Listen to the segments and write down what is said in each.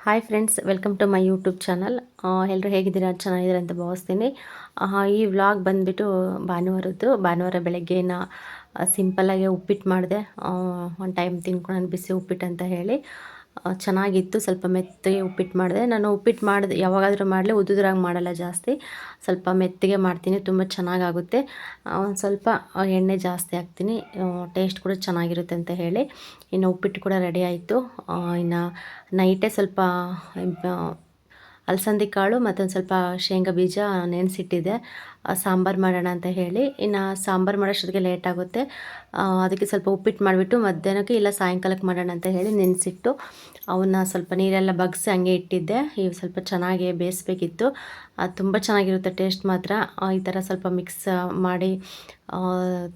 Hi friends, welcome to my YouTube channel. ಎಲ್ಲರೂ ಹೇಗಿದ್ದೀರಾ? ಚೆನ್ನಾಗಿದ್ದೀರಾ ಅಂತ ಭಾವಿಸ್ತೀನಿ. ಈ ವ್ಲಾಗ್ ಬಂದುಬಿಟ್ಟು ಭಾನುವಾರ ಬೆಳಗ್ಗೆ ಸಿಂಪಲ್ಲಾಗಿ ಉಪ್ಪಿಟ್ಟು ಮಾಡಿದೆ. ಒಂದು ಟೈಮ್ ತಿನ್ಕೊಂಡು ಬಿಸಿ ಉಪ್ಪಿಟ್ಟು ಅಂತ ಹೇಳಿ ಚೆನ್ನಾಗಿತ್ತು. ಸ್ವಲ್ಪ ಮೆತ್ತಗೆ ಉಪ್ಪಿಟ್ಟು ಮಾಡಿದೆ. ನಾನು ಉಪ್ಪಿಟ್ಟು ಮಾಡಿದೆ ಯಾವಾಗಾದರೂ ಮಾಡಲಿ ಉದುದ್ರಾಗಿ ಮಾಡಲ್ಲ, ಜಾಸ್ತಿ ಸ್ವಲ್ಪ ಮೆತ್ತಗೆ ಮಾಡ್ತೀನಿ. ತುಂಬ ಚೆನ್ನಾಗಾಗುತ್ತೆ. ಒಂದು ಸ್ವಲ್ಪ ಎಣ್ಣೆ ಜಾಸ್ತಿ ಹಾಕ್ತೀನಿ, ಟೇಸ್ಟ್ ಕೂಡ ಚೆನ್ನಾಗಿರುತ್ತೆ ಅಂತ ಹೇಳಿ. ಇನ್ನು ಉಪ್ಪಿಟ್ಟು ಕೂಡ ರೆಡಿ ಆಯಿತು. ಇನ್ನು ನೈಟೇ ಸ್ವಲ್ಪ ಅಲಸಂದಿ ಕಾಳು ಮತ್ತೊಂದು ಸ್ವಲ್ಪ ಶೇಂಗಾ ಬೀಜ ನೆನೆಸಿಟ್ಟಿದ್ದೆ, ಸಾಂಬಾರು ಮಾಡೋಣ ಅಂತ ಹೇಳಿ. ಇನ್ನು ಸಾಂಬಾರು ಮಾಡೋಷ್ಟೊತ್ತಿಗೆ ಲೇಟ್ ಆಗುತ್ತೆ. ಅದಕ್ಕೆ ಸ್ವಲ್ಪ ಉಪ್ಪಿಟ್ಟು ಮಾಡಿಬಿಟ್ಟು ಮಧ್ಯಾಹ್ನಕ್ಕೆ ಇಲ್ಲ ಸಾಯಂಕಾಲಕ್ಕೆ ಮಾಡೋಣ ಅಂತ ಹೇಳಿ ನೆನೆಸಿಟ್ಟು ಅವನ್ನ ಸ್ವಲ್ಪ ನೀರೆಲ್ಲ ಬಗ್ಸಿ ಹಂಗೆ ಇಟ್ಟಿದ್ದೆ. ಇವು ಸ್ವಲ್ಪ ಚೆನ್ನಾಗಿ ಬೇಯಿಸ್ಬೇಕಿತ್ತು. ಅದು ತುಂಬ ಚೆನ್ನಾಗಿರುತ್ತೆ ಟೇಸ್ಟ್ ಮಾತ್ರ. ಈ ಥರ ಸ್ವಲ್ಪ ಮಿಕ್ಸ್ ಮಾಡಿ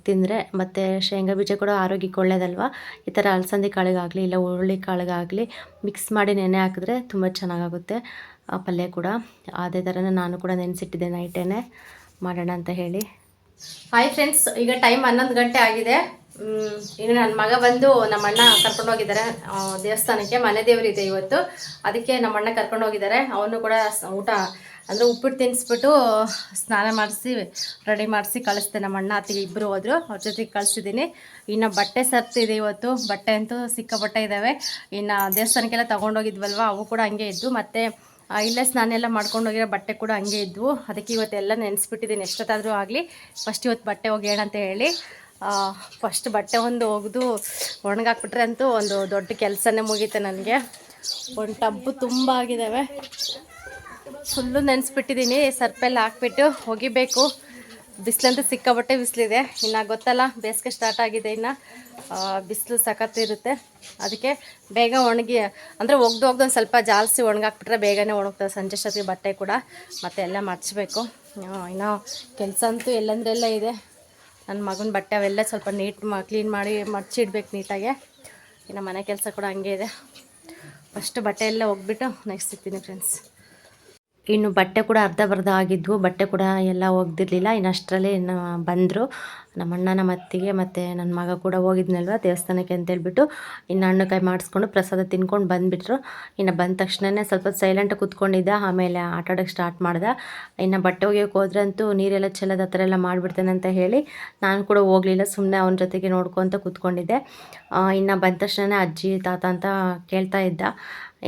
ತಿಂದರೆ, ಮತ್ತು ಶೇಂಗಾ ಬೀಜ ಕೂಡ ಆರೋಗ್ಯಕ್ಕೆ ಒಳ್ಳೆಯದಲ್ವ. ಈ ಥರ ಅಲಸಂದಿ ಕಾಳಿಗಾಗಲಿ ಇಲ್ಲ ಹುರುಳಿ ಕಾಳಿಗಾಗಲಿ ಮಿಕ್ಸ್ ಮಾಡಿ ನೆನೆ ಹಾಕಿದ್ರೆ ತುಂಬ ಚೆನ್ನಾಗಾಗುತ್ತೆ ಪಲ್ಯ ಕೂಡ. ಅದೇ ಥರನೇ ನಾನು ಕೂಡ ನೆನೆಸಿಟ್ಟಿದ್ದೆ ನೈಟೇನೆ ಮಾಡೋಣ ಅಂತ ಹೇಳಿ. ಹಾಯ್ ಫ್ರೆಂಡ್ಸ್, ಈಗ ಟೈಮ್ 11 ಗಂಟೆ ಆಗಿದೆ. ಈಗ ನನ್ನ ಮಗ ಬಂದು ನಮ್ಮ ಅಣ್ಣ ಕರ್ಕೊಂಡು ಹೋಗಿದ್ದಾರೆ ದೇವಸ್ಥಾನಕ್ಕೆ. ಮನೆ ದೇವರಿದೆ ಇವತ್ತು, ಅದಕ್ಕೆ ನಮ್ಮ ಅಣ್ಣ ಕರ್ಕೊಂಡು ಹೋಗಿದ್ದಾರೆ. ಅವನು ಕೂಡ ಊಟ ಅಂದರೆ ಉಪ್ಪಿಟ್ಟು ತಿನ್ನಿಸ್ಬಿಟ್ಟು ಸ್ನಾನ ಮಾಡಿಸಿ ರೆಡಿ ಮಾಡಿಸಿ ಕಳಿಸ್ದೆ. ನಮ್ಮ ಅಣ್ಣ ಅತ್ತಿಗೆ ಇಬ್ಬರು ಹೋದರು, ಅವ್ರ ಜೊತೆಗೆ ಕಳಿಸಿದ್ದೀನಿ. ಇನ್ನು ಬಟ್ಟೆ ಸರ್ತಿದೆ ಇವತ್ತು. ಬಟ್ಟೆ ಅಂತೂ ಸಿಕ್ಕಾಪಟ್ಟೆ ಇದ್ದಾವೆ. ಇನ್ನು ದೇವಸ್ಥಾನಕ್ಕೆಲ್ಲ ತೊಗೊಂಡೋಗಿದ್ವಲ್ವ, ಅವು ಕೂಡ ಹಂಗೆ ಇದ್ದು. ಮತ್ತು ಇಲ್ಲೇ ಸ್ನಾನ ಎಲ್ಲ ಮಾಡ್ಕೊಂಡು ಹೋಗಿರೋ ಬಟ್ಟೆ ಕೂಡ ಹಂಗೆ ಇದ್ವು. ಅದಕ್ಕೆ ಇವತ್ತೆಲ್ಲ ನೆನೆಸ್ಬಿಟ್ಟಿದ್ದೀನಿ, ಎಷ್ಟೊತ್ತಾದರೂ ಆಗಲಿ ಫಸ್ಟ್ ಇವತ್ತು ಬಟ್ಟೆ ಒಗೆಯೋಣ ಅಂತ ಹೇಳಿ. ಫಸ್ಟ್ ಬಟ್ಟೆ ಒಂದು ಒಗೆದು ಒಣಗಾಕ್ಬಿಟ್ರೆ ಅಂತೂ ಒಂದು ದೊಡ್ಡ ಕೆಲಸನೇ ಮುಗೀತೆ ನನಗೆ. ಒಂದು ಟಬ್ಬು ತುಂಬ ಆಗಿದ್ದಾವೆ, ಫುಲ್ಲು ನೆನೆಸ್ಬಿಟ್ಟಿದ್ದೀನಿ. ಸರ್ಪೆಲ್ಲ ಹಾಕ್ಬಿಟ್ಟು ಒಗಿಬೇಕು. ಬಿಸಿಲಂತೂ ಸಿಕ್ಕಾಬಟ್ಟೆ ಬಿಸಿಲಿದೆ. ಇನ್ನು ಗೊತ್ತಲ್ಲ, ಬೇಸಿಗೆ ಸ್ಟಾರ್ಟ್ ಆಗಿದೆ. ಇನ್ನು ಬಿಸಿಲು ಸಖತ್ತಿರುತ್ತೆ. ಅದಕ್ಕೆ ಬೇಗ ಒಣಗಿ ಅಂದರೆ ಒಗ್ದು ಒಂದು ಸ್ವಲ್ಪ ಜಾಸ್ತಿ ಒಣಗಾಕ್ಬಿಟ್ರೆ ಬೇಗನೆ ಒಣಗ್ತದೆ ಸಂಜೆ ಅಷ್ಟೊತ್ತಿಗೆ ಬಟ್ಟೆ ಕೂಡ. ಮತ್ತು ಎಲ್ಲ ಮಡಚಬೇಕು. ಇನ್ನು ಕೆಲಸ ಅಂತೂ ಎಲ್ಲಂದ್ರೆಲ್ಲ ಇದೆ. ನನ್ನ ಮಗನ ಬಟ್ಟೆ ಅವೆಲ್ಲ ಸ್ವಲ್ಪ ಕ್ಲೀನ್ ಮಾಡಿ ಮಡಚಿಡ್ಬೇಕು ನೀಟಾಗೆ. ಇನ್ನು ಮನೆ ಕೆಲಸ ಕೂಡ ಹಂಗೆ ಇದೆ. ಫಸ್ಟ್ ಬಟ್ಟೆ ಎಲ್ಲ ಒಗ್ಬಿಟ್ಟು ನೆಕ್ಸ್ಟ್ ಸಿಗ್ತೀನಿ ಫ್ರೆಂಡ್ಸ್. ಇನ್ನು ಬಟ್ಟೆ ಕೂಡ ಅರ್ಧ ಆಗಿದ್ವು. ಬಟ್ಟೆ ಕೂಡ ಎಲ್ಲ ಒಗ್ದಿರಲಿಲ್ಲ. ಇನ್ನು ಅಷ್ಟರಲ್ಲಿ ಬಂದರು ನಮ್ಮ ಅಣ್ಣ, ನಮ್ಮ ಅತ್ತಿಗೆ ಮತ್ತು ನನ್ನ ಮಗ ಕೂಡ ಹೋಗಿದ್ನಲ್ವ ದೇವಸ್ಥಾನಕ್ಕೆ ಅಂತೇಳ್ಬಿಟ್ಟು. ಇನ್ನು ಹಣ್ಣುಕಾಯಿ ಮಾಡಿಸ್ಕೊಂಡು ಪ್ರಸಾದ ತಿನ್ಕೊಂಡು ಬಂದುಬಿಟ್ರು. ಇನ್ನು ಬಂದ ತಕ್ಷಣವೇ ಸ್ವಲ್ಪ ಸೈಲೆಂಟಾಗಿ ಕೂತ್ಕೊಂಡಿದ್ದ. ಆಮೇಲೆ ಆಟ ಆಡೋಕ್ಕೆ ಸ್ಟಾರ್ಟ್ ಮಾಡ್ದೆ. ಇನ್ನು ಬಟ್ಟೆ ಒಗೆಯೋಕೆ ಹೋದ್ರಂತೂ ನೀರೆಲ್ಲ ಚೆಲ್ಲೋದು ಆ ಥರ ಎಲ್ಲ ಮಾಡಿಬಿಡ್ತೇನೆ ಅಂತ ಹೇಳಿ ನಾನು ಕೂಡ ಹೋಗಲಿಲ್ಲ, ಸುಮ್ಮನೆ ಅವನ ಜೊತೆಗೆ ನೋಡ್ಕೊತ ಕೂತ್ಕೊಂಡಿದ್ದೆ. ಇನ್ನು ಬಂದ ತಕ್ಷಣವೇ ಅಜ್ಜಿ ತಾತ ಅಂತ ಕೇಳ್ತಾ ಇದ್ದ.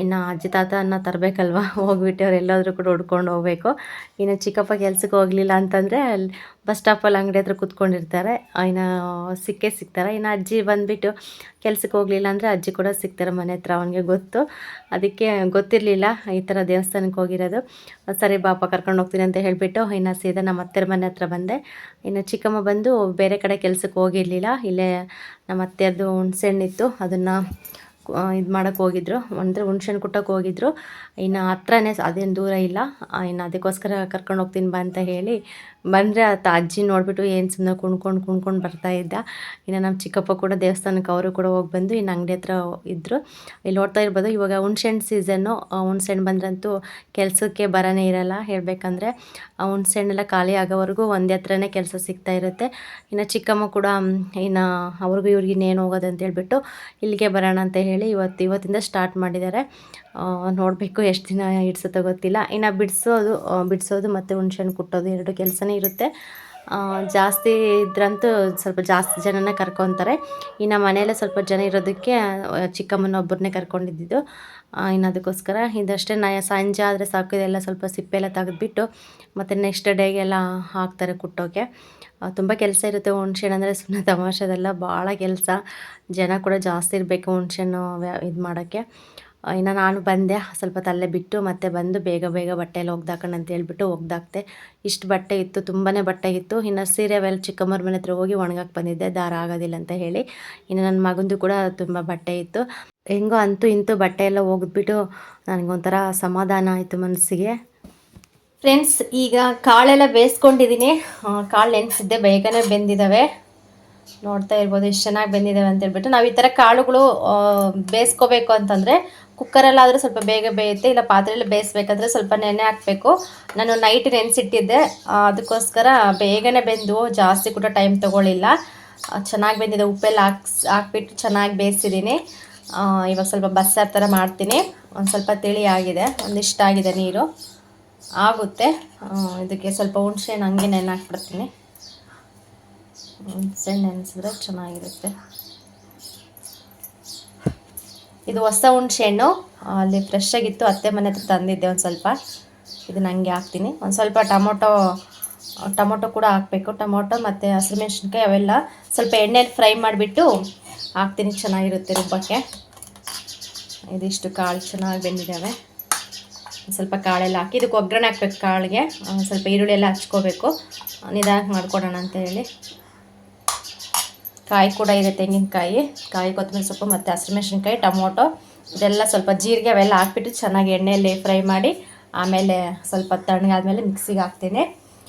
ಇನ್ನು ಅಜ್ಜಿ ತಾತನ ತರಬೇಕಲ್ವ, ಹೋಗ್ಬಿಟ್ಟು ಅವ್ರು ಎಲ್ಲಾದರೂ ಕೂಡ ಹುಡ್ಕೊಂಡು ಹೋಗಬೇಕು. ಇನ್ನು ಚಿಕ್ಕಪ್ಪ ಕೆಲ್ಸಕ್ಕೆ ಹೋಗಲಿಲ್ಲ ಅಂತಂದರೆ ಅಲ್ಲಿ ಬಸ್ ಸ್ಟಾಪಲ್ಲಿ ಅಂಗಡಿ ಹತ್ರ ಕೂತ್ಕೊಂಡಿರ್ತಾರೆ. ಇನ್ನು ಸಿಗ್ತಾರೆ. ಇನ್ನು ಅಜ್ಜಿ ಬಂದುಬಿಟ್ಟು ಕೆಲ್ಸಕ್ಕೆ ಹೋಗಲಿಲ್ಲ ಅಂದರೆ ಅಜ್ಜಿ ಕೂಡ ಸಿಗ್ತಾರೆ ಮನೆ ಹತ್ರ. ಅವನಿಗೆ ಗೊತ್ತು, ಅದಕ್ಕೆ ಗೊತ್ತಿರಲಿಲ್ಲ ಈ ಥರ ದೇವಸ್ಥಾನಕ್ಕೆ ಹೋಗಿರೋದು. ಸರಿ ಬಾಪ ಕರ್ಕೊಂಡು ಹೋಗ್ತೀನಿ ಅಂತ ಹೇಳಿಬಿಟ್ಟು ಇನ್ನು ಸೀದಾ ನಮ್ಮ ಅತ್ತೆರ ಮನೆ ಹತ್ರ ಬಂದೆ. ಇನ್ನು ಚಿಕ್ಕಮ್ಮ ಬಂದು ಬೇರೆ ಕಡೆ ಕೆಲ್ಸಕ್ಕೆ ಹೋಗಿರಲಿಲ್ಲ, ಇಲ್ಲೇ ನಮ್ಮ ಅತ್ತೆಯರ್ದು ಹುಣ್ಸೆಹಣ್ಣಿತ್ತು, ಅದನ್ನು ಇದು ಮಾಡೋಕ್ಕೆ ಹೋಗಿದ್ರು, ಅಂದರೆ ಹುಣ್ಸೆಹಣ್ಣು ಕುಟ್ಟೋಕೆ ಹೋಗಿದ್ರು. ಇನ್ನು ಹತ್ರನೇ, ಅದೇನು ದೂರ ಇಲ್ಲ. ಇನ್ನು ಅದಕ್ಕೋಸ್ಕರ ಕರ್ಕೊಂಡು ಹೋಗ್ತೀನಿ ಬಾ ಅಂತ ಹೇಳಿ ಬಂದರೆ ಅಜ್ಜಿ ನೋಡಿಬಿಟ್ಟು ಏನು ಸುಮ್ಮನೆ ಕುಣ್ಕೊಂಡು ಬರ್ತಾಯಿದ್ದ. ಇನ್ನು ನಮ್ಮ ಚಿಕ್ಕಪ್ಪ ಕೂಡ ದೇವಸ್ಥಾನಕ್ಕೆ ಅವರು ಕೂಡ ಹೋಗಿ ಬಂದು ಇನ್ನು ಅಂಗಡಿ ಹತ್ರ ಇದ್ದರು. ಇಲ್ಲಿ ನೋಡ್ತಾ ಇರ್ಬೋದು, ಇವಾಗ ಹುಣ್ಸೆಹಣ್ಣು ಸೀಸನ್ನು. ಹುಣ್ಸೆಹಣ್ಣು ಬಂದ್ರಂತೂ ಕೆಲಸಕ್ಕೆ ಬರನೇ ಇರಲ್ಲ. ಹೇಳಬೇಕಂದ್ರೆ ಹುಣ್ಸೆಹಣ್ಣೆಲ್ಲ ಖಾಲಿ ಆಗೋವರೆಗೂ ಒಂದೇ ಹತ್ರನೇ ಕೆಲಸ ಸಿಗ್ತಾ ಇರುತ್ತೆ. ಇನ್ನು ಚಿಕ್ಕಮ್ಮ ಕೂಡ ಇನ್ನು ಅವ್ರಿಗೂ ಇವ್ರಿಗೆ ಇನ್ನೇನು ಹೋಗೋದು ಅಂತೇಳ್ಬಿಟ್ಟು ಇಲ್ಲಿಗೆ ಬರೋಣ ಅಂತ ಹೇಳಿ ಇವತ್ತಿಂದ ಸ್ಟಾರ್ಟ್ ಮಾಡಿದ್ದಾರೆ. ನೋಡಬೇಕು ಎಷ್ಟು ದಿನ ಇಡ್ಸುತ್ತೋ ಗೊತ್ತಿಲ್ಲ. ಇನ್ನು ಬಿಡಿಸೋದು ಮತ್ತು ಹುಣ್ಸೆಹಣ್ಣು ಕುಟ್ಟೋದು ಎರಡು ಕೆಲಸನೇ ಇರುತ್ತೆ. ಜಾಸ್ತಿ ಇದ್ರಂತೂ ಸ್ವಲ್ಪ ಜಾಸ್ತಿ ಜನನ ಕರ್ಕೊತಾರೆ. ಇನ್ನು ಮನೆಯಲ್ಲೇ ಸ್ವಲ್ಪ ಜನ ಇರೋದಕ್ಕೆ ಚಿಕ್ಕಮ್ಮನೊಬ್ಬರನ್ನೇ ಕರ್ಕೊಂಡಿದ್ದು. ಇನ್ನು ಅದಕ್ಕೋಸ್ಕರ ಇದಷ್ಟೇ ಸಂಜೆ ಆದರೆ ಸಾಕು, ಇದೆಲ್ಲ ಸ್ವಲ್ಪ ಸಿಪ್ಪೆಲ್ಲ ತೆಗೆದುಬಿಟ್ಟು ಮತ್ತು ನೆಕ್ಸ್ಟ್ ಡೇಗೆಲ್ಲ ಹಾಕ್ತಾರೆ ಕುಟ್ಟೋಕ್ಕೆ. ತುಂಬ ಕೆಲಸ ಇರುತ್ತೆ. ಹುಣ್ಸೆಹಣ್ಣು ಅಂದರೆ ಸುಮ್ಮನೆ ತಮಾಷೆದೆಲ್ಲ, ಭಾಳ ಕೆಲಸ. ಜನ ಕೂಡ ಜಾಸ್ತಿ ಇರಬೇಕು ಹುಣ್ಸೆಹಣ್ಣು ಇದು ಮಾಡೋಕ್ಕೆ. ಇನ್ನು ನಾನು ಬಂದೆ, ಸ್ವಲ್ಪ ತಲೆ ಬಿಟ್ಟು ಮತ್ತೆ ಬಂದು ಬೇಗ ಬಟ್ಟೆ ಎಲ್ಲ ಒಗ್ದಾಕೊಂಡು ಅಂತ ಹೇಳ್ಬಿಟ್ಟು ಒಗ್ದಾಕ್ತೆ. ಇಷ್ಟು ಬಟ್ಟೆ ಇತ್ತು, ತುಂಬಾ ಬಟ್ಟೆ ಇತ್ತು. ಇನ್ನು ಸೀರೆ ಅವೆಲ್ಲ ಚಿಕ್ಕಮ್ಮರ ಮನೆ ಹತ್ರ ಹೋಗಿ ಒಣಗಕ್ಕೆ ಬಂದಿದ್ದೆ, ದಾರ ಆಗೋದಿಲ್ಲ ಅಂತ ಹೇಳಿ. ಇನ್ನು ನನ್ನ ಮಗಂದು ಕೂಡ ತುಂಬ ಬಟ್ಟೆ ಇತ್ತು. ಹೆಂಗೋ ಅಂತೂ ಇಂತೂ ಬಟ್ಟೆ ಎಲ್ಲ ಒಗೆದ್ಬಿಟ್ಟು ನನಗೊಂಥರ ಸಮಾಧಾನ ಆಯಿತು ಮನಸ್ಸಿಗೆ. ಫ್ರೆಂಡ್ಸ್, ಈಗ ಕಾಳೆಲ್ಲ ಬೇಯಿಸ್ಕೊಂಡಿದ್ದೀನಿ. ಕಾಳು ನೆನೆಸಿದ್ದೆ, ಬೇಗನೆ ಬೆಂದಿದ್ದಾವೆ. ನೋಡ್ತಾ ಇರ್ಬೋದು ಎಷ್ಟು ಚೆನ್ನಾಗಿ ಬೆಂದಿದ್ದಾವೆ ಅಂತೇಳ್ಬಿಟ್ಟು. ನಾವು ಈ ಥರ ಕಾಳುಗಳು ಬೇಯಿಸ್ಕೋಬೇಕು ಅಂತಂದರೆ ಕುಕ್ಕರಲ್ಲಾದರೂ ಸ್ವಲ್ಪ ಬೇಗ ಬೇಯುತ್ತೆ, ಇಲ್ಲ ಪಾತ್ರೆಯಲ್ಲಿ ಬೇಯಿಸ್ಬೇಕಾದ್ರೆ ಸ್ವಲ್ಪ ನೆನೆ ಹಾಕಬೇಕು. ನಾನು ನೈಟ್ ನೆನೆಸಿಟ್ಟಿದ್ದೆ, ಅದಕ್ಕೋಸ್ಕರ ಬೇಗನೆ ಬೆಂದು ಜಾಸ್ತಿ ಕೂಡ ಟೈಮ್ ತೊಗೊಳ್ಳಿಲ್ಲ. ಚೆನ್ನಾಗಿ ಬೆಂದಿದೆ. ಉಪ್ಪೆಲ್ಲ ಹಾಕ್ಬಿಟ್ಟು ಚೆನ್ನಾಗಿ ಬೇಯಿಸಿದ್ದೀನಿ. ಇವಾಗ ಸ್ವಲ್ಪ ಬಸ್ಸಾರು ಥರ ಮಾಡ್ತೀನಿ. ಒಂದು ಸ್ವಲ್ಪ ತಿಳಿ ಆಗಿದೆ, ಒಂದಿಷ್ಟಾಗಿದೆ ನೀರು ಆಗುತ್ತೆ. ಇದಕ್ಕೆ ಸ್ವಲ್ಪ ಹುಣಸೆಹಣ್ಣು ಹಂಗೆ ನೆನೆ ಹುಣಸೆಹಣ್ಣು ನೆನೆಸಿದ್ರೆ ಚೆನ್ನಾಗಿರುತ್ತೆ. ಇದು ಹೊಸ ಹುಣಸೆಹಣ್ಣು, ಅಲ್ಲಿ ಫ್ರೆಶ್ ಆಗಿತ್ತು, ಅತ್ತೆ ಮನೆ ಹತ್ರ ತಂದಿದ್ದೆ. ಒಂದು ಸ್ವಲ್ಪ ಇದನ್ನ ಹಂಗೆ ಹಾಕ್ತೀನಿ. ಒಂದು ಸ್ವಲ್ಪ ಟೊಮೊಟೊ ಕೂಡ ಹಾಕಬೇಕು. ಟೊಮೊಟೊ ಮತ್ತು ಹಸಿಮೆಣ್ಸಿನ್ಕಾಯಿ ಅವೆಲ್ಲ ಸ್ವಲ್ಪ ಎಣ್ಣೆಲಿ ಫ್ರೈ ಮಾಡಿಬಿಟ್ಟು ಹಾಕ್ತೀನಿ, ಚೆನ್ನಾಗಿರುತ್ತೆ ರುಬ್ಬಕ್ಕೆ. ಇದಿಷ್ಟು ಕಾಳು ಚೆನ್ನಾಗಿ ಬೆಂದಿದ್ದಾವೆ. ಸ್ವಲ್ಪ ಕಾಳೆಲ್ಲ ಹಾಕಿ ಇದಕ್ಕೆ ಒಗ್ಗರಣೆ ಹಾಕ್ಬೇಕು. ಕಾಳಿಗೆ ಸ್ವಲ್ಪ ಈರುಳ್ಳಿ ಎಲ್ಲ ಹಚ್ಕೋಬೇಕು, ನಿಧಾನಕ್ಕೆ ಮಾಡ್ಕೊಡೋಣ ಅಂತ ಹೇಳಿ. ಕಾಯಿ ಕೂಡ ಇದೆ, ತೆಂಗಿನಕಾಯಿ, ಕೊತ್ತಂಬರಿ ಸೊಪ್ಪು ಮತ್ತು ಹಸಿಮೆಣ್ಸಿನ್ಕಾಯಿ, ಟೊಮೊಟೊ ಇದೆಲ್ಲ ಸ್ವಲ್ಪ ಜೀರಿಗೆ ಅವೆಲ್ಲ ಹಾಕ್ಬಿಟ್ಟು ಚೆನ್ನಾಗಿ ಎಣ್ಣೆಯಲ್ಲಿ ಫ್ರೈ ಮಾಡಿ ಆಮೇಲೆ ಸ್ವಲ್ಪ ತಣ್ಣಗಾದ್ಮೇಲೆ ಮಿಕ್ಸಿಗೆ ಹಾಕ್ತೀನಿ.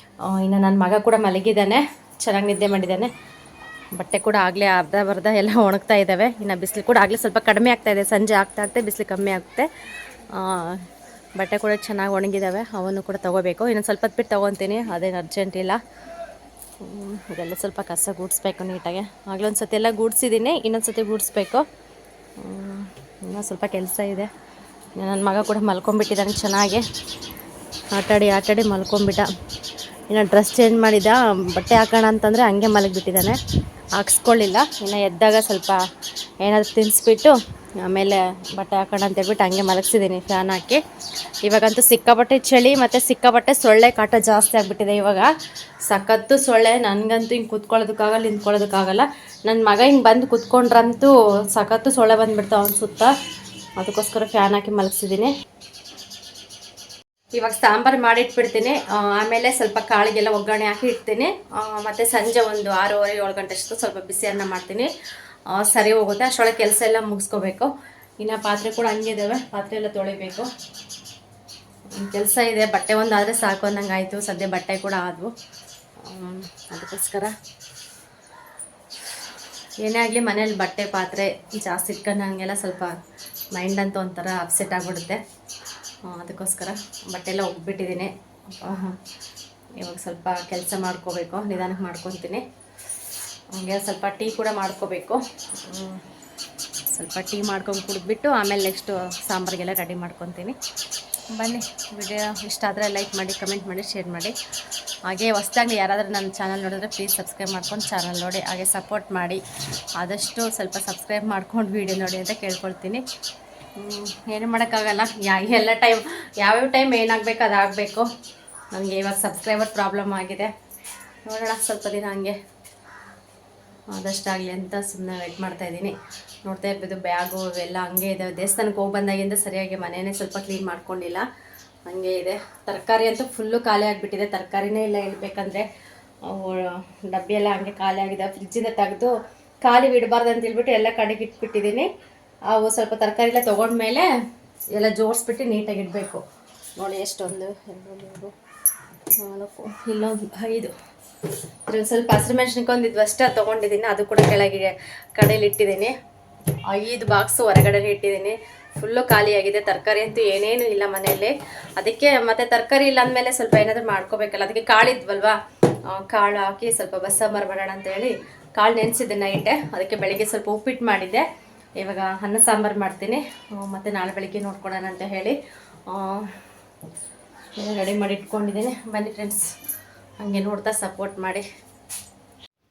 ಇನ್ನು ನನ್ನ ಮಗ ಕೂಡ ಮಲಗಿದ್ದಾನೆ, ಚೆನ್ನಾಗಿ ನಿದ್ದೆ ಮಾಡಿದ್ದಾನೆ. ಬಟ್ಟೆ ಕೂಡ ಆಗಲೇ ಅರ್ಧ ಎಲ್ಲ ಒಣಗ್ತಾ ಇದ್ದಾವೆ. ಇನ್ನು ಬಿಸಿಲು ಕೂಡ ಆಗಲೇ ಸ್ವಲ್ಪ ಕಡಿಮೆ ಆಗ್ತಾಯಿದೆ, ಸಂಜೆ ಆಗ್ತಾ ಬಿಸಿಲು ಕಮ್ಮಿ ಆಗುತ್ತೆ. ಬಟ್ಟೆ ಕೂಡ ಚೆನ್ನಾಗಿ ಒಣಗಿದ್ದಾವೆ, ಅವನ್ನು ಕೂಡ ತೊಗೋಬೇಕು. ಇನ್ನೊಂದು ಸ್ವಲ್ಪ ಹೊತ್ತು ಬಿಟ್ಟು ತೊಗೊತೀನಿ, ಅದೇನು ಅರ್ಜೆಂಟ್ ಇಲ್ಲ. ಇದೆಲ್ಲ ಸ್ವಲ್ಪ ಕಸ ಗೂಡಿಸ್ಬೇಕು ನೀಟಾಗೆ. ಆಗಲೇ ಒಂದು ಸತಿ ಎಲ್ಲ ಗೂಡಿಸಿದ್ದೀನಿ, ಇನ್ನೊಂದು ಸತಿ ಗೂಡಿಸ್ಬೇಕು. ಇನ್ನೂ ಸ್ವಲ್ಪ ಕೆಲಸ ಇದೆ. ನನ್ನ ಮಗ ಕೂಡ ಮಲ್ಕೊಂಡ್ಬಿಟ್ಟಿದ್ದಾನೆ, ಚೆನ್ನಾಗಿ ಆಟಾಡಿ ಮಲ್ಕೊಂಡ್ಬಿಟ್ಟ. ಇನ್ನು ಡ್ರೆಸ್ ಚೇಂಜ್ ಮಾಡಿದ, ಬಟ್ಟೆ ಹಾಕೋಣ ಅಂತಂದರೆ ಹಂಗೆ ಮಲಗಿಬಿಟ್ಟಿದ್ದಾನೆ, ಹಾಕ್ಸ್ಕೊಳ್ಳಿಲ್ಲ. ಇನ್ನು ಎದ್ದಾಗ ಸ್ವಲ್ಪ ಏನಾದರೂ ತಿನ್ನಿಸ್ಬಿಟ್ಟು ಆಮೇಲೆ ಬಟ್ಟೆ ಹಾಕೋಣ ಅಂತೇಳ್ಬಿಟ್ಟು ಹಂಗೆ ಮಲಗಿಸಿದ್ದೀನಿ ಫ್ಯಾನ್ ಹಾಕಿ. ಇವಾಗಂತೂ ಸಿಕ್ಕಾಪಟ್ಟೆ ಚಳಿ ಮತ್ತು ಸಿಕ್ಕಾಪಟ್ಟೆ ಸೊಳ್ಳೆ ಕಾಟ ಜಾಸ್ತಿ ಆಗಿಬಿಟ್ಟಿದೆ. ಇವಾಗ ಸಖತ್ತು ಸೊಳ್ಳೆ, ನನಗಂತೂ ಹಿಂಗೆ ಕೂತ್ಕೊಳ್ಳೋದಕ್ಕಾಗಲ್ಲ, ನಿಂತ್ಕೊಳ್ಳೋದಕ್ಕಾಗಲ್ಲ. ನನ್ನ ಮಗ ಹಿಂಗೆ ಬಂದು ಕೂತ್ಕೊಂಡ್ರಂತೂ ಸಖತ್ತು ಸೊಳ್ಳೆ ಬಂದುಬಿಡ್ತಾವೆ ಅವ್ನ ಸುತ್ತ. ಅದಕ್ಕೋಸ್ಕರ ಫ್ಯಾನ್ ಹಾಕಿ ಮಲಗಿಸಿದ್ದೀನಿ. ಇವಾಗ ಸಾಂಬಾರು ಮಾಡಿಟ್ಬಿಡ್ತೀನಿ, ಆಮೇಲೆ ಸ್ವಲ್ಪ ಕಾಳಿಗೆಲ್ಲ ಒಗ್ಗರಣೆ ಹಾಕಿ ಇಡ್ತೀನಿ. ಮತ್ತು ಸಂಜೆ ಒಂದು 6:30 7 ಗಂಟೆ ಅಷ್ಟು ಸ್ವಲ್ಪ ಬಿಸಿ ಅನ್ನ ಮಾಡ್ತೀನಿ, ಸರಿ ಹೋಗುತ್ತೆ. ಅಷ್ಟೊಳಗೆ ಕೆಲಸ ಎಲ್ಲ ಮುಗಿಸ್ಕೋಬೇಕು. ಇನ್ನು ಪಾತ್ರೆ ಕೂಡ ಹಂಗೆ ಇದ್ದಾವೆ, ಪಾತ್ರೆ ಎಲ್ಲ ತೊಳಿಬೇಕು. ಕೆಲಸ ಇದೆ, ಬಟ್ಟೆ ಒಂದಾದರೆ ಸಾಕು ಅನ್ನಂಗೆ ಆಯಿತು. ಸದ್ಯ ಬಟ್ಟೆ ಕೂಡ ಆದವು. ಅದಕ್ಕೋಸ್ಕರ ಏನೇ ಆಗಲಿ ಮನೇಲಿ ಬಟ್ಟೆ ಪಾತ್ರೆ ಜಾಸ್ತಿ ಇಟ್ಕೊಂಡು ನನಗೆಲ್ಲ ಸ್ವಲ್ಪ ಮೈಂಡ್ ಅಂತೂ ಒಂಥರ ಅಪ್ಸೆಟ್ ಆಗಿಬಿಡುತ್ತೆ. ಅದಕ್ಕೋಸ್ಕರ ಬಟ್ಟೆ ಎಲ್ಲ ಒಗ್ಬಿಟ್ಟಿದ್ದೀನಿ. ಇವಾಗ ಸ್ವಲ್ಪ ಕೆಲಸ ಮಾಡ್ಕೋಬೇಕು, ನಿಧಾನಕ್ಕೆ ಮಾಡ್ಕೊತೀನಿ. ಹಂಗೆ ಸ್ವಲ್ಪ ಟೀ ಕೂಡ ಮಾಡ್ಕೋಬೇಕು. ಸ್ವಲ್ಪ ಟೀ ಮಾಡ್ಕೊಂಡು ಕುಡಿದ್ಬಿಟ್ಟು ಆಮೇಲೆ ನೆಕ್ಸ್ಟು ಸಾಂಬಾರಿಗೆಲ್ಲ ರೆಡಿ ಮಾಡ್ಕೊತೀನಿ. ಬನ್ನಿ, ವಿಡಿಯೋ ಇಷ್ಟ ಆದರೆ ಲೈಕ್ ಮಾಡಿ, ಕಮೆಂಟ್ ಮಾಡಿ, ಶೇರ್ ಮಾಡಿ. ಹಾಗೆ ಹೊಸದಾಗಿ ಯಾರಾದರೂ ನನ್ನ ಚಾನಲ್ ನೋಡಿದ್ರೆ ಪ್ಲೀಸ್ ಸಬ್ಸ್ಕ್ರೈಬ್ ಮಾಡ್ಕೊಂಡು ಚಾನಲ್ ನೋಡಿ, ಹಾಗೆ ಸಪೋರ್ಟ್ ಮಾಡಿ. ಆದಷ್ಟು ಸ್ವಲ್ಪ ಸಬ್ಸ್ಕ್ರೈಬ್ ಮಾಡ್ಕೊಂಡು ವೀಡಿಯೋ ನೋಡಿ ಅಂತ ಕೇಳ್ಕೊಳ್ತೀನಿ. ಏನು ಮಾಡೋಕ್ಕಾಗಲ್ಲ, ಎಲ್ಲ ಟೈಮ್ ಯಾವ್ಯಾವ ಟೈಮ್ ಏನಾಗಬೇಕು ಅದಾಗಬೇಕು. ನನಗೆ ಇವಾಗ ಸಬ್ಸ್ಕ್ರೈಬರ್ ಪ್ರಾಬ್ಲಮ್ ಆಗಿದೆ, ನೋಡೋಣ ಸ್ವಲ್ಪ ದಿನ ಹಂಗೆ ಆದಷ್ಟಾಗಲಿ ಅಂತ ಸುಮ್ಮನೆ ವೆಯ್ಟ್ ಮಾಡ್ತಾಯಿದ್ದೀನಿ. ನೋಡ್ತಾ ಇರ್ಬೋದು, ಬ್ಯಾಗು ಇವೆಲ್ಲ ಹಂಗೆ ಇದ್ದಾವೆ. ದೇವಸ್ಥಾನಕ್ಕೆ ಹೋಗಿ ಬಂದಾಗಿಂದ ಸರಿಯಾಗಿ ಮನೆಯೇ ಸ್ವಲ್ಪ ಕ್ಲೀನ್ ಮಾಡ್ಕೊಂಡಿಲ್ಲ, ಹಂಗೆ ಇದೆ. ತರಕಾರಿ ಅಂತೂ ಫುಲ್ಲು ಖಾಲಿ ಆಗಿಬಿಟ್ಟಿದೆ, ತರಕಾರಿನೇ ಇಲ್ಲ ಹೇಳ್ಬೇಕಂದ್ರೆ. ಡಬ್ಬಿ ಎಲ್ಲ ಹಂಗೆ ಖಾಲಿ ಆಗಿದೆ. ಫ್ರಿಜ್ಜಿಂದ ತೆಗೆದು ಖಾಲಿ ಬಿಡಬಾರ್ದು ಅಂತ ಹೇಳ್ಬಿಟ್ಟು ಎಲ್ಲ ಕಡೆಗೆ ಇಟ್ಬಿಟ್ಟಿದ್ದೀನಿ. ಅವು ಸ್ವಲ್ಪ ತರಕಾರಿ ಎಲ್ಲ ತೊಗೊಂಡ್ಮೇಲೆ ಎಲ್ಲ ಜೋಡಿಸ್ಬಿಟ್ಟು ನೀಟಾಗಿ ಇಡಬೇಕು. ನೋಡಿ, ಎಷ್ಟೊಂದು 2 3 4 ಇಲ್ಲೊಂದು 5 ಇದ್ರಲ್ಲಿ ಸ್ವಲ್ಪ ಹಸಿಮೆಣ್ಸಿನ್ಕಾಯಿ ಒಂದು ಅಷ್ಟೇ ತೊಗೊಂಡಿದ್ದೀನಿ, ಅದು ಕೂಡ ಕೆಳಗೆ ಕಡೆಯಲ್ಲಿ ಇಟ್ಟಿದ್ದೀನಿ. 5 ಬಾಕ್ಸು ಹೊರಗಡೆ ಇಟ್ಟಿದ್ದೀನಿ, ಫುಲ್ಲು ಖಾಲಿಯಾಗಿದೆ. ತರಕಾರಿ ಅಂತೂ ಏನೇನು ಇಲ್ಲ ಮನೆಯಲ್ಲಿ. ಅದಕ್ಕೆ ಮತ್ತೆ ತರಕಾರಿ ಇಲ್ಲ ಅಂದಮೇಲೆ ಸ್ವಲ್ಪ ಏನಾದರೂ ಮಾಡ್ಕೋಬೇಕಲ್ಲ, ಅದಕ್ಕೆ ಕಾಳಿದ್ವಲ್ವಾ, ಕಾಳು ಹಾಕಿ ಸ್ವಲ್ಪ ಬಸ್ಸಾಂಬಾರು ಮಾಡೋಣ ಅಂತೇಳಿ ಕಾಳು ನೆನೆಸಿದ್ದೆ ನೈಟೆ. ಅದಕ್ಕೆ ಬೆಳಗ್ಗೆ ಸ್ವಲ್ಪ ಉಪ್ಪಿಟ್ಟು ಮಾಡಿದ್ದೆ. ಇವಾಗ ಅನ್ನ ಸಾಂಬಾರು ಮಾಡ್ತೀನಿ, ಮತ್ತು ನಾಳೆ ಬೆಳಗ್ಗೆ ನೋಡ್ಕೊಳೋಣ ಅಂತ ಹೇಳಿ ರೆಡಿ ಮಾಡಿ ಇಟ್ಕೊಂಡಿದ್ದೀನಿ. ಬನ್ನಿ ಫ್ರೆಂಡ್ಸ್, ಹಾಗೆ ನೋಡ್ತಾ ಸಪೋರ್ಟ್ ಮಾಡಿ.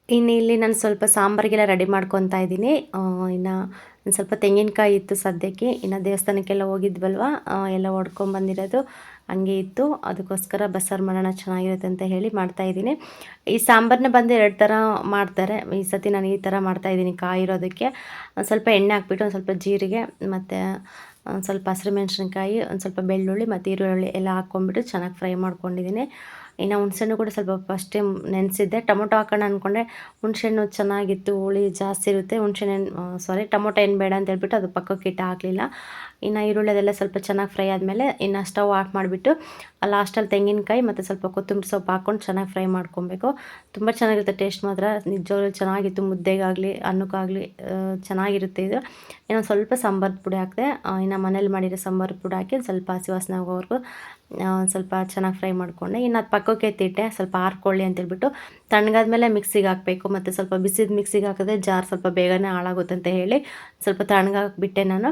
ಇನ್ನು ಇಲ್ಲಿ ನಾನು ಸ್ವಲ್ಪ ಸಾಂಬಾರಿಗೆಲ್ಲ ರೆಡಿ ಮಾಡ್ಕೊತಾ ಇದ್ದೀನಿ. ಇನ್ನು ಒಂದು ಸ್ವಲ್ಪ ತೆಂಗಿನಕಾಯಿ ಇತ್ತು ಸದ್ಯಕ್ಕೆ, ಇನ್ನು ದೇವಸ್ಥಾನಕ್ಕೆಲ್ಲ ಹೋಗಿದ್ವಲ್ವ, ಎಲ್ಲ ಹೊಡ್ಕೊಂಬಂದಿರೋದು ಹಂಗೆ ಇತ್ತು. ಅದಕ್ಕೋಸ್ಕರ ಬಸ್ಸಾರು ಮಾಡೋಣ ಚೆನ್ನಾಗಿರುತ್ತೆ ಅಂತ ಹೇಳಿ ಮಾಡ್ತಾಯಿದ್ದೀನಿ. ಈ ಸಾಂಬಾರನ್ನ ಬಂದು 2 ಥರ ಮಾಡ್ತಾರೆ. ಈ ಸತಿ ನಾನು ಈ ಥರ ಮಾಡ್ತಾಯಿದ್ದೀನಿ. ಕಾಯಿ ಇರೋದಕ್ಕೆ ಒಂದು ಸ್ವಲ್ಪ ಎಣ್ಣೆ ಹಾಕ್ಬಿಟ್ಟು, ಒಂದು ಸ್ವಲ್ಪ ಜೀರಿಗೆ ಮತ್ತು ಒಂದು ಸ್ವಲ್ಪ ಹಸಿಮೆಣ್ಸಿನ್ಕಾಯಿ, ಒಂದು ಸ್ವಲ್ಪ ಬೆಳ್ಳುಳ್ಳಿ ಮತ್ತು ಈರುಳ್ಳಿ ಎಲ್ಲ ಹಾಕ್ಕೊಂಡ್ಬಿಟ್ಟು ಚೆನ್ನಾಗಿ ಫ್ರೈ ಮಾಡ್ಕೊಂಡಿದ್ದೀನಿ. ಇನ್ನು ಹುಣಸೆಹಣ್ಣು ಕೂಡ ಸ್ವಲ್ಪ ಫಸ್ಟೇ ನೆನೆಸಿದ್ದೆ. ಟೊಮೊಟೊ ಹಾಕೋಣ ಅಂದ್ಕೊಂಡೆ, ಹುಣಸೆಹಣ್ಣು ಚೆನ್ನಾಗಿತ್ತು, ಹುಳಿ ಜಾಸ್ತಿ ಇರುತ್ತೆ. ಟೊಮೊಟೊ ಏನು ಬೇಡ ಅಂತ ಹೇಳ್ಬಿಟ್ಟು ಅದು ಪಕ್ಕಕ್ಕೆ ಇಟ್ಟು ಹಾಕಲಿಲ್ಲ. ಇನ್ನು ಈರುಳ್ಳಿ ಅದೆಲ್ಲ ಸ್ವಲ್ಪ ಚೆನ್ನಾಗಿ ಫ್ರೈ ಆದಮೇಲೆ ಇನ್ನು ಸ್ಟವ್ ಆಫ್ ಮಾಡಿಬಿಟ್ಟು ಲಾಸ್ಟಲ್ಲಿ ತೆಂಗಿನಕಾಯಿ ಮತ್ತು ಸ್ವಲ್ಪ ಕೊತ್ತಂಬರಿ ಸೊಪ್ಪು ಹಾಕ್ಕೊಂಡು ಚೆನ್ನಾಗಿ ಫ್ರೈ ಮಾಡ್ಕೊಬೇಕು. ತುಂಬ ಚೆನ್ನಾಗಿರುತ್ತೆ, ಟೇಸ್ಟ್ ಮಾತ್ರ ನಿಜವಾಗ್ಲೂ ಚೆನ್ನಾಗಿತ್ತು. ಮುದ್ದೆಗಾಗಲಿ ಅನ್ನಕ್ಕಾಗಲಿ ಚೆನ್ನಾಗಿರುತ್ತೆ ಇದು. ಇನ್ನೊಂದು ಸ್ವಲ್ಪ ಸಾಂಬಾರು ಪುಡಿ ಹಾಕಿದೆ. ಇನ್ನು ಮನೇಲಿ ಮಾಡಿರೋ ಸಾಂಬಾರು ಪುಡಿ ಹಾಕಿ ಸ್ವಲ್ಪ ಹಸಿ ವಾಸನೆ ಆಗೋವರೆಗೂ ಸ್ವಲ್ಪ ಚೆನ್ನಾಗಿ ಫ್ರೈ ಮಾಡಿಕೊಂಡೆ. ಇನ್ನು ಅದು ಪಕ್ಕಕ್ಕೆ ಎತ್ತಿಟ್ಟೆ, ಸ್ವಲ್ಪ ಆರ್ಕೊಳ್ಳಿ ಅಂತೇಳ್ಬಿಟ್ಟು. ತಣ್ಣಗಾದ್ಮೇಲೆ ಮಿಕ್ಸಿಗೆ ಹಾಕಬೇಕು, ಮತ್ತು ಸ್ವಲ್ಪ ಬಿಸಿದು ಮಿಕ್ಸಿಗೆ ಹಾಕಿದ್ರೆ ಜಾರ್ ಸ್ವಲ್ಪ ಬೇಗನೆ ಹಾಳಾಗುತ್ತೆ ಅಂತ ಹೇಳಿ ಸ್ವಲ್ಪ ತಣ್ಣಗಾಕ್ಬಿಟ್ಟೆ ನಾನು.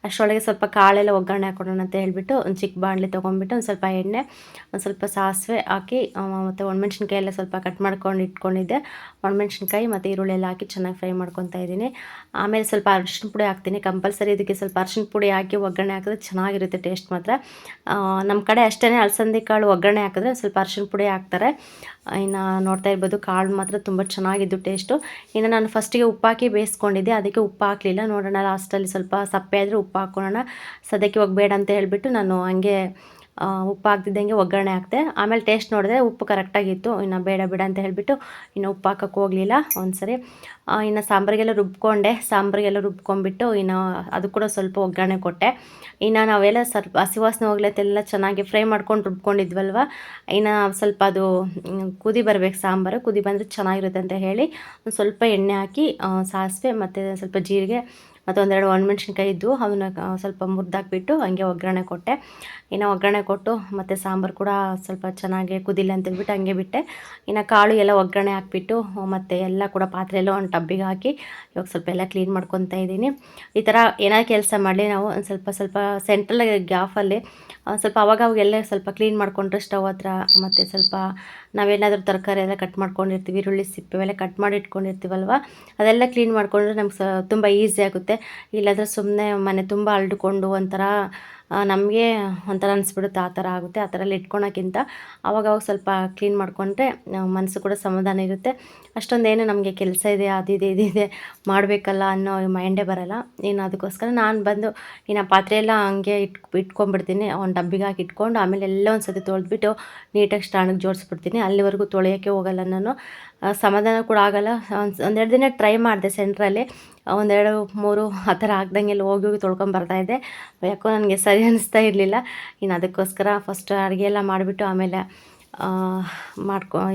ಅಷ್ಟರೊಳಗೆ ಸ್ವಲ್ಪ ಕಾಳೆಲ್ಲ ಒಗ್ಗರಣೆ ಹಾಕೋಣ ಅಂತ ಹೇಳಿಬಿಟ್ಟು ಒಂದು ಚಿಕ್ಕ ಬಾಣಲೆ ತೊಗೊಂಡ್ಬಿಟ್ಟು ಒಂದು ಸ್ವಲ್ಪ ಎಣ್ಣೆ, ಒಂದು ಸ್ವಲ್ಪ ಸಾಸಿವೆ ಹಾಕಿ ಮತ್ತು ಒಣಮೆಣ್ಸಿನ್ಕಾಯಿ ಎಲ್ಲ ಸ್ವಲ್ಪ ಕಟ್ ಮಾಡ್ಕೊಂಡು ಇಟ್ಕೊಂಡಿದ್ದೆ. ಒಣಮೆಣ್ಸಿನ್ಕಾಯಿ ಮತ್ತು ಈರುಳ್ಳಿ ಎಲ್ಲ ಹಾಕಿ ಚೆನ್ನಾಗಿ ಫ್ರೈ ಮಾಡ್ಕೊತಾ ಇದ್ದೀನಿ. ಆಮೇಲೆ ಸ್ವಲ್ಪ ಅರಿಶಿನ ಪುಡಿ ಹಾಕ್ತೀನಿ ಕಂಪಲ್ಸರಿ. ಇದಕ್ಕೆ ಸ್ವಲ್ಪ ಅರಿಶಿನ ಪುಡಿ ಹಾಕಿ ಒಗ್ಗರಣೆ ಹಾಕಿದ್ರೆ ಚೆನ್ನಾಗಿರುತ್ತೆ ಟೇಸ್ಟ್ ಮಾತ್ರ. ನಮ್ಮ ಕಡೆ ಅಷ್ಟೇ ಅಲಸಂದೆ ಕಾಳು ಒಗ್ಗರಣೆ ಹಾಕಿದ್ರೆ ಸ್ವಲ್ಪ ಅರಿಶಿನ ಪುಡಿ ಹಾಕ್ತಾರೆ. ಇನ್ನು ನೋಡ್ತಾ ಇರ್ಬೋದು ಕಾಳು ಮಾತ್ರ ತುಂಬ ಚೆನ್ನಾಗಿದ್ದು ಟೇಸ್ಟು. ಇನ್ನು ನಾನು ಫಸ್ಟಿಗೆ ಉಪ್ಪು ಹಾಕಿ ಬೇಯಿಸ್ಕೊಂಡಿದ್ದೆ, ಅದಕ್ಕೆ ಉಪ್ಪು ಹಾಕಲಿಲ್ಲ. ನೋಡೋಣ ಲಾಸ್ಟಲ್ಲಿ ಸ್ವಲ್ಪ ಸಪ್ಪೆ ಆದರೆ ಉಪ್ಪು ಹಾಕ್ಕೊಳ್ಳೋಣ, ಸದ್ಯಕ್ಕೆ ಇವಾಗ ಬೇಡ ಅಂತ ಹೇಳಿಬಿಟ್ಟು ನಾನು ಹಂಗೆ ಉಪ್ಪು ಹಾಕ್ತಿದ್ದಂಗೆ ಒಗ್ಗರಣೆ ಹಾಕ್ತೆ. ಆಮೇಲೆ ಟೇಸ್ಟ್ ನೋಡಿದ್ರೆ ಉಪ್ಪು ಕರೆಕ್ಟಾಗಿತ್ತು. ಇನ್ನು ಬೇಡ ಅಂತ ಹೇಳಿಬಿಟ್ಟು ಇನ್ನು ಉಪ್ಪು ಹಾಕೋಕ್ಕೆ ಹೋಗಲಿಲ್ಲ ಒಂದು ಸರಿ. ಇನ್ನು ಸಾಂಬಾರಿಗೆಲ್ಲ ರುಬ್ಕೊಂಡ್ಬಿಟ್ಟು ಇನ್ನು ಅದು ಕೂಡ ಸ್ವಲ್ಪ ಒಗ್ಗರಣೆ ಕೊಟ್ಟೆ. ಇನ್ನು ನಾವೆಲ್ಲ ಸ್ವಲ್ಪ ಹಸಿ ವಾಸನೆ ಹೋಗ್ಲತ್ತೆಲ್ಲ ಚೆನ್ನಾಗಿ ಫ್ರೈ ಮಾಡ್ಕೊಂಡು ರುಬ್ಕೊಂಡಿದ್ವಲ್ವ, ಇನ್ನು ಸ್ವಲ್ಪ ಅದು ಕುದಿ ಬರಬೇಕು, ಸಾಂಬಾರು ಕುದಿ ಬಂದರೆ ಚೆನ್ನಾಗಿರುತ್ತೆ ಅಂತ ಹೇಳಿ ಒಂದು ಸ್ವಲ್ಪ ಎಣ್ಣೆ ಹಾಕಿ ಸಾಸಿವೆ ಮತ್ತು ಸ್ವಲ್ಪ ಜೀರಿಗೆ ಮತ್ತು ಒಂದೆರಡು ಒಣಮೆಣ್ಸಿನ್ಕಾಯಿ ಇದ್ದು ಅವನ್ನ ಸ್ವಲ್ಪ ಮುರಿದಾಕ್ಬಿಟ್ಟು ಹಂಗೆ ಒಗ್ಗರಣೆ ಕೊಟ್ಟೆ. ಇನ್ನು ಒಗ್ಗರಣೆ ಕೊಟ್ಟು ಮತ್ತು ಸಾಂಬಾರು ಕೂಡ ಸ್ವಲ್ಪ ಚೆನ್ನಾಗಿ ಕುದಿಲ್ಲ ಅಂತೇಳ್ಬಿಟ್ಟು ಹಂಗೆ ಬಿಟ್ಟೆ. ಇನ್ನು ಕಾಳು ಎಲ್ಲ ಒಗ್ಗರಣೆ ಹಾಕ್ಬಿಟ್ಟು ಮತ್ತು ಎಲ್ಲ ಕೂಡ ಪಾತ್ರೆ ಎಲ್ಲ ಒಂದು ಟಬ್ಬಿಗೆ ಹಾಕಿ ಇವಾಗ ಸ್ವಲ್ಪ ಎಲ್ಲ ಕ್ಲೀನ್ ಮಾಡ್ಕೊತಾ ಇದ್ದೀನಿ. ಈ ಥರ ಏನಾದ್ರು ಕೆಲಸ ಮಾಡಲಿ ನಾವು ಒಂದು ಸ್ವಲ್ಪ ಸೆಂಟ್ರಲ್ ಗ್ಯಾಫಲ್ಲಿ ಸ್ವಲ್ಪ ಅವಾಗೆಲ್ಲ ಸ್ವಲ್ಪ ಕ್ಲೀನ್ ಮಾಡಿಕೊಂಡ್ರೆ ಸ್ಟವ್ ಹತ್ರ, ಮತ್ತು ಸ್ವಲ್ಪ ನಾವೇನಾದರೂ ತರಕಾರಿ ಎಲ್ಲ ಕಟ್ ಮಾಡ್ಕೊಂಡಿರ್ತೀವಿ, ಈರುಳ್ಳಿ ಸಿಪ್ಪೆ ಎಲ್ಲ ಕಟ್ ಮಾಡಿ ಇಟ್ಕೊಂಡಿರ್ತೀವಲ್ವ, ಅದೆಲ್ಲ ಕ್ಲೀನ್ ಮಾಡಿಕೊಂಡ್ರೆ ನಮ್ಗೆ ತುಂಬ ಈಸಿ ಆಗುತ್ತೆ. ಇಲ್ಲಾಂದರೆ ಸುಮ್ಮನೆ ಮನೆ ತುಂಬ ಅಲ್ದುಕೊಂಡು ಒಂಥರ ನಮಗೆ ಒಂಥರ ಅನಿಸ್ಬಿಡುತ್ತೆ, ಆ ಥರ ಆಗುತ್ತೆ. ಆ ಥರ ಎಲ್ಲ ಇಟ್ಕೊಳಕ್ಕಿಂತ ಅವಾಗವಾಗ ಸ್ವಲ್ಪ ಕ್ಲೀನ್ ಮಾಡಿಕೊಂಡ್ರೆ ಮನಸ್ಸು ಕೂಡ ಸಮಾಧಾನ ಇರುತ್ತೆ. ಅಷ್ಟೊಂದೇನು ನಮಗೆ ಕೆಲಸ ಇದೆ, ಅದಿದೆ ಇದಿದೆ ಮಾಡಬೇಕಲ್ಲ ಅನ್ನೋ ಮೈಂಡೇ ಬರೋಲ್ಲ. ಇನ್ನು ಅದಕ್ಕೋಸ್ಕರ ನಾನು ಬಂದು ಇನ್ನು ಪಾತ್ರೆ ಎಲ್ಲ ಹಂಗೆ ಇಟ್ಕೊಂಡ್ಬಿಡ್ತೀನಿ, ಒಂದು ಡಬ್ಬಿಗೆ ಹಾಕಿ ಇಟ್ಕೊಂಡು ಆಮೇಲೆ ಎಲ್ಲ ಒಂದು ಸತಿ ತೊಳೆದ್ಬಿಟ್ಟು ನೀಟಾಗಿ ಸ್ಟ್ಯಾಂಡಿಗೆ ಜೋಡಿಸ್ಬಿಡ್ತೀನಿ. ಅಲ್ಲಿವರೆಗೂ ತೊಳೆಯೋಕ್ಕೆ ಹೋಗಲ್ಲ ನಾನು, ಸಮಾಧಾನ ಕೂಡ ಆಗೋಲ್ಲ. ಒಂದೆರಡು ದಿನ ಟ್ರೈ ಮಾಡಿದೆ ಸೆಂಟ್ರಲ್ಲಿ, ಒಂದೆರಡು ಮೂರು ಆ ಥರ ಹಾಕ್ದಂಗೆಲ್ಲ ಹೋಗಿ ತೊಳ್ಕೊಂಬರ್ತಾಯಿದ್ದೆ. ಯಾಕೋ ನನಗೆ ಸರಿ ಅನ್ನಿಸ್ತಾ ಇರಲಿಲ್ಲ. ಇನ್ನು ಅದಕ್ಕೋಸ್ಕರ ಫಸ್ಟ್ ಅಡುಗೆ ಎಲ್ಲ ಮಾಡಿಬಿಟ್ಟು ಆಮೇಲೆ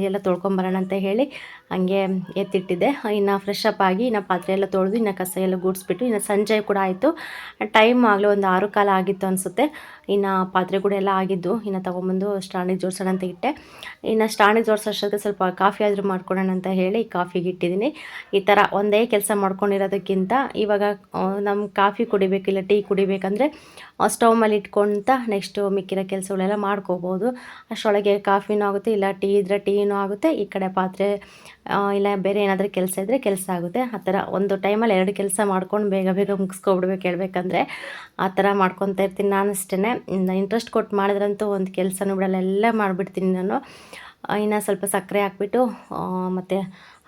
ಎಲ್ಲ ತೊಳ್ಕೊಂಬರೋಣ ಅಂತ ಹೇಳಿ ಹಂಗೆ ಎತ್ತಿಟ್ಟಿದ್ದೆ. ಇನ್ನು ಫ್ರೆಶ್ ಅಪ್ ಆಗಿ ಇನ್ನು ಪಾತ್ರೆ ಎಲ್ಲ ತೊಳೆದು ಇನ್ನು ಕಸ ಎಲ್ಲ ಗುಡಿಸ್ಬಿಟ್ಟು ಇನ್ನು ಸಂಜೆ ಕೂಡ ಆಯಿತು. ಟೈಮ್ ಆಗಲೇ ಒಂದು 6 ಕಾಲ ಆಗಿತ್ತು ಅನಿಸುತ್ತೆ. ಇನ್ನು ಪಾತ್ರೆ ಕೂಡ ಎಲ್ಲ ಆಗಿದ್ದು ಇನ್ನು ತೊಗೊಂಬಂದು ಸ್ಟ್ಯಾಂಡಿಗೆ ಜೋಡಿಸೋಣ ಅಂತ ಇಟ್ಟೆ. ಇನ್ನು ಸ್ಟ್ಯಾಂಡಿಗೆ ಜೋಡಿಸೋಷ್ಟೊತ್ತಿಗೆ ಸ್ವಲ್ಪ ಕಾಫಿ ಆದರೂ ಮಾಡ್ಕೊಳ್ಳೋಣ ಅಂತ ಹೇಳಿ ಕಾಫಿಗೆ ಇಟ್ಟಿದ್ದೀನಿ. ಈ ಥರ ಒಂದೇ ಕೆಲಸ ಮಾಡ್ಕೊಂಡಿರೋದಕ್ಕಿಂತ ಇವಾಗ ನಮ್ಗೆ ಕಾಫಿ ಕುಡಿಬೇಕಿಲ್ಲ ಟೀ ಕುಡಿಬೇಕಂದ್ರೆ ಸ್ಟವ್ ಮೇಲೆ ಇಟ್ಕೊಂತ ನೆಕ್ಸ್ಟು ಮಿಕ್ಕಿರೋ ಕೆಲಸಗಳೆಲ್ಲ ಮಾಡ್ಕೋಬೋದು. ಅಷ್ಟರೊಳಗೆ ಕಾಫಿನೂ ಆಗುತ್ತೆ, ಇಲ್ಲ ಟೀ ಇದ್ದರೆ ಟೀನೂ ಆಗುತ್ತೆ, ಈ ಕಡೆ ಪಾತ್ರೆ ಇಲ್ಲ ಬೇರೆ ಏನಾದರೂ ಕೆಲಸ ಇದ್ದರೆ ಕೆಲಸ ಆಗುತ್ತೆ. ಆ ಥರ ಒಂದು ಟೈಮಲ್ಲಿ 2 ಕೆಲಸ ಮಾಡ್ಕೊಂಡು ಬೇಗ ಮುಗಿಸ್ಕೊಬಿಡ್ಬೇಕು ಹೇಳ್ಬೇಕಂದ್ರೆ. ಆ ಥರ ಮಾಡ್ಕೊತಾ ಇರ್ತೀನಿ ನಾನು ಅಷ್ಟೇ. ಇಂಟ್ರೆಸ್ಟ್ ಕೊಟ್ಟು ಮಾಡಿದ್ರಂತೂ ಒಂದು ಕೆಲಸನೂ ಬಿಡಲ್ಲ, ಎಲ್ಲ ಮಾಡಿಬಿಡ್ತೀನಿ ನಾನು. ಇನ್ನು ಸ್ವಲ್ಪ ಸಕ್ಕರೆ ಹಾಕ್ಬಿಟ್ಟು ಮತ್ತು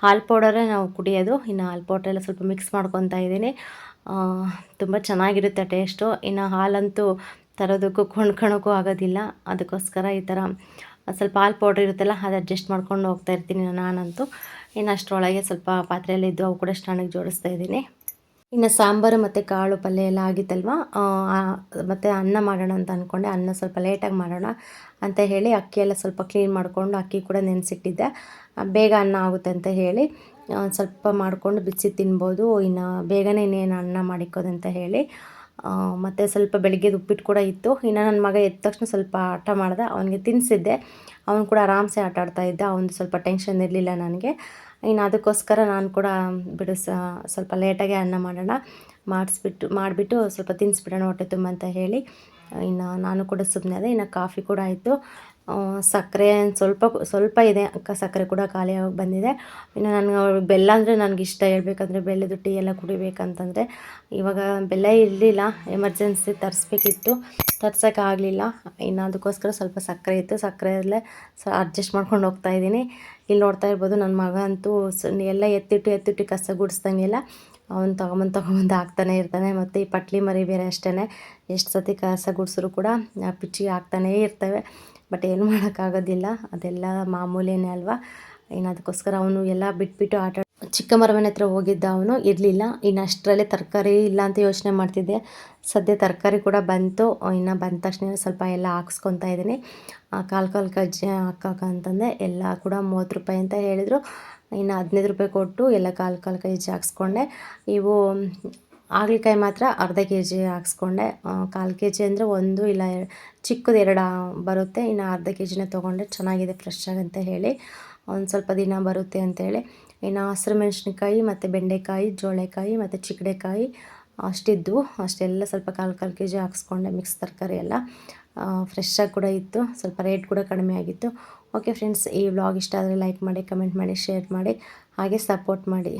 ಹಾಲು ಪೌಡರೇ ನಾವು ಕುಡಿಯೋದು. ಇನ್ನು ಹಾಲು ಪೌಡ್ರೆಲ್ಲ ಸ್ವಲ್ಪ ಮಿಕ್ಸ್ ಮಾಡ್ಕೊತಾ ಇದ್ದೀನಿ. ತುಂಬ ಚೆನ್ನಾಗಿರುತ್ತೆ ಟೇಸ್ಟು. ಇನ್ನು ಹಾಲಂತೂ ತರೋದಕ್ಕೂ ಕೊಂಡ್ಕೊಳಕ್ಕೂ ಆಗೋದಿಲ್ಲ, ಅದಕ್ಕೋಸ್ಕರ ಈ ಥರ ಸ್ವಲ್ಪ ಹಾಲು ಪೌಡ್ರ್ ಇರುತ್ತಲ್ಲ ಅದು ಅಡ್ಜಸ್ಟ್ ಮಾಡ್ಕೊಂಡು ಹೋಗ್ತಾ ಇರ್ತೀನಿ ನಾನಂತೂ. ಇನ್ನು ಅಷ್ಟರೊಳಗೆ ಸ್ವಲ್ಪ ಪಾತ್ರೆಯಲ್ಲಿದ್ದು ಅವು ಕೂಡ ಸ್ಟ್ಯಾಂಡಿಗೆ ಜೋಡಿಸ್ತಾ ಇದ್ದೀನಿ. ಇನ್ನು ಸಾಂಬಾರು ಮತ್ತು ಕಾಳು ಪಲ್ಯ ಎಲ್ಲ ಆಗಿತ್ತಲ್ವ, ಮತ್ತು ಅನ್ನ ಮಾಡೋಣ ಅಂತ ಅಂದ್ಕೊಂಡೆ. ಅನ್ನ ಸ್ವಲ್ಪ ಲೇಟಾಗಿ ಮಾಡೋಣ ಅಂತ ಹೇಳಿ ಅಕ್ಕಿ ಎಲ್ಲ ಸ್ವಲ್ಪ ಕ್ಲೀನ್ ಮಾಡಿಕೊಂಡು ಅಕ್ಕಿ ಕೂಡ ನೆನೆಸಿಟ್ಟಿದ್ದೆ. ಬೇಗ ಅನ್ನ ಆಗುತ್ತೆ ಅಂತ ಹೇಳಿ ಸ್ವಲ್ಪ ಮಾಡಿಕೊಂಡು ಬಿಸಿ ತಿನ್ಬೋದು, ಇನ್ನು ಬೇಗನೆ ಇನ್ನೇನು ಅನ್ನ ಮಾಡಿಕ್ಕೋದಂತ ಹೇಳಿ. ಮತ್ತು ಸ್ವಲ್ಪ ಬೆಳಗ್ಗೆದು ಉಪ್ಪಿಟ್ಟು ಕೂಡ ಇತ್ತು. ಇನ್ನು ನನ್ನ ಮಗ ಎದ್ದ ತಕ್ಷಣ ಸ್ವಲ್ಪ ಆಟ ಮಾಡ್ದೆ, ಅವನಿಗೆ ತಿನ್ನಿಸಿದ್ದೆ. ಅವನು ಕೂಡ ಆರಾಮ್ಸೆ ಆಟ ಆಡ್ತಾಯಿದ್ದ, ಅವನು ಸ್ವಲ್ಪ ಟೆನ್ಷನ್ ಇರಲಿಲ್ಲ ನನಗೆ. ಇನ್ನು ಅದಕ್ಕೋಸ್ಕರ ನಾನು ಕೂಡ ಬಿಡು ಸ್ವಲ್ಪ ಲೇಟಾಗೆ ಅನ್ನ ಮಾಡೋಣ, ಮಾಡಿಬಿಟ್ಟು ಸ್ವಲ್ಪ ತಿನ್ನಿಸ್ಬಿಡೋಣ ಹೊಟ್ಟೆ ತುಂಬ ಅಂತ ಹೇಳಿ ಇನ್ನು ನಾನು ಕೂಡ ಸುಮ್ಮನೆ ಅದೇ. ಇನ್ನು ಕಾಫಿ ಕೂಡ ಆಯಿತು. ಸಕ್ಕರೆ ಸ್ವಲ್ಪ ಇದೆ, ಸಕ್ಕರೆ ಕೂಡ ಖಾಲಿಯಾಗಿ ಬಂದಿದೆ. ಇನ್ನು ನನಗೆ ಬೆಲ್ಲ ಅಂದರೆ ನನಗಿಷ್ಟ, ಹೇಳ್ಬೇಕಂದ್ರೆ ಬೆಲ್ಲದ ಟೀ ಎಲ್ಲ ಕುಡಿಬೇಕಂತಂದರೆ. ಇವಾಗ ಬೆಲ್ಲ ಇರಲಿಲ್ಲ, ಎಮರ್ಜೆನ್ಸಿ ತರಿಸ್ಬೇಕಿತ್ತು, ತರ್ಸೋಕ್ಕಾಗಲಿಲ್ಲ. ಇನ್ನು ಅದಕ್ಕೋಸ್ಕರ ಸ್ವಲ್ಪ ಸಕ್ಕರೆ ಇತ್ತು, ಸಕ್ಕರೆಯಲ್ಲೇ ಅಡ್ಜಸ್ಟ್ ಮಾಡ್ಕೊಂಡು ಹೋಗ್ತಾಯಿದ್ದೀನಿ. ಇಲ್ಲಿ ನೋಡ್ತಾ ಇರ್ಬೋದು ನನ್ನ ಮಗ ಅಂತೂ ಎಲ್ಲ ಎತ್ತಿಟ್ಟು ಕಸ ಗುಡಿಸ್ದಂಗೆಲ್ಲ ಅವನು ತೊಗೊಂಬಂದು ಹಾಕ್ತಾನೆ ಇರ್ತಾನೆ. ಮತ್ತು ಈ ಪಟ್ಲಿ ಮರಿ ಬೇರೆ ಅಷ್ಟೇ, ಎಷ್ಟು ಸತಿ ಕಸ ಗುಡಿಸಿದ್ರು ಕೂಡ ಪಿಚ್ಚಿಗೆ ಹಾಕ್ತಾನೇ ಇರ್ತವೆ. ಬಟ್ ಏನು ಮಾಡೋಕ್ಕಾಗೋದಿಲ್ಲ, ಅದೆಲ್ಲ ಮಾಮೂಲಿನೇ ಅಲ್ವಾ. ಇನ್ನು ಅದಕ್ಕೋಸ್ಕರ ಅವನು ಎಲ್ಲ ಬಿಟ್ಬಿಟ್ಟು ಚಿಕ್ಕಮ್ಮರ ಮನೆ ಹತ್ರ ಹೋಗಿದ್ದ, ಅವನು ಇರಲಿಲ್ಲ. ಇನ್ನು ಅಷ್ಟರಲ್ಲೇ ತರಕಾರಿ ಇಲ್ಲ ಅಂತ ಯೋಚನೆ ಮಾಡ್ತಿದ್ದೆ. ಸದ್ಯ ತರಕಾರಿ ಕೂಡ ಬಂತು. ಇನ್ನು ಬಂದ ತಕ್ಷಣ ಸ್ವಲ್ಪ ಎಲ್ಲ ಹಾಕ್ಸ್ಕೊತಾ ಇದ್ದೀನಿ. ಕಾಲು ಕಜ್ಜಿ ಹಾಕೋಕ್ಕಂತಂದೆ. ಎಲ್ಲ ಕೂಡ 30 ರೂಪಾಯಿ ಅಂತ ಹೇಳಿದರು. ಇನ್ನು 15 ರೂಪಾಯಿ ಕೊಟ್ಟು ಎಲ್ಲ ಕಾಲು ಕಜ್ಜಿ ಹಾಕ್ಸ್ಕೊಂಡೆ. ಇವು ಹಾಗಲಕಾಯಿ ಮಾತ್ರ ಅರ್ಧ ಕೆಜಿ ಹಾಕ್ಸ್ಕೊಂಡೆ. 1/4 ಕೆಜಿ ಅಂದರೆ 1 ಇಲ್ಲ ಚಿಕ್ಕದು 2 ಬರುತ್ತೆ. ಇನ್ನು ಅರ್ಧ ಕೆಜಿನೇ ತೊಗೊಂಡೆ, ಚೆನ್ನಾಗಿದೆ ಫ್ರೆಶ್ ಆಗಂತ ಹೇಳಿ. ಒಂದು ಸ್ವಲ್ಪ ದಿನ ಬರುತ್ತೆ ಅಂತೇಳಿ. ಇನ್ನು ಹಸಿರು ಮೆಣಸಿನ್ಕಾಯಿ ಮತ್ತು ಬೆಂಡೆಕಾಯಿ, ಜೋಳೆಕಾಯಿ ಮತ್ತು ಚಿಕ್ಕಡೆಕಾಯಿ ಅಷ್ಟಿದ್ದವು. ಅಷ್ಟೆಲ್ಲ ಸ್ವಲ್ಪ ಕಾಲು ಕೆ ಜಿ ಹಾಕ್ಸ್ಕೊಂಡೆ, ಮಿಕ್ಸ್ ತರಕಾರಿ ಎಲ್ಲ ಫ್ರೆಶ್ಶಾಗಿ ಕೂಡ ಇತ್ತು, ಸ್ವಲ್ಪ ರೇಟ್ ಕೂಡ ಕಡಿಮೆ ಆಗಿತ್ತು. ಓಕೆ ಫ್ರೆಂಡ್ಸ್, ಈ ವ್ಲಾಗ್ ಇಷ್ಟ ಆದರೆ ಲೈಕ್ ಮಾಡಿ, ಕಮೆಂಟ್ ಮಾಡಿ, ಶೇರ್ ಮಾಡಿ, ಹಾಗೆ ಸಪೋರ್ಟ್ ಮಾಡಿ.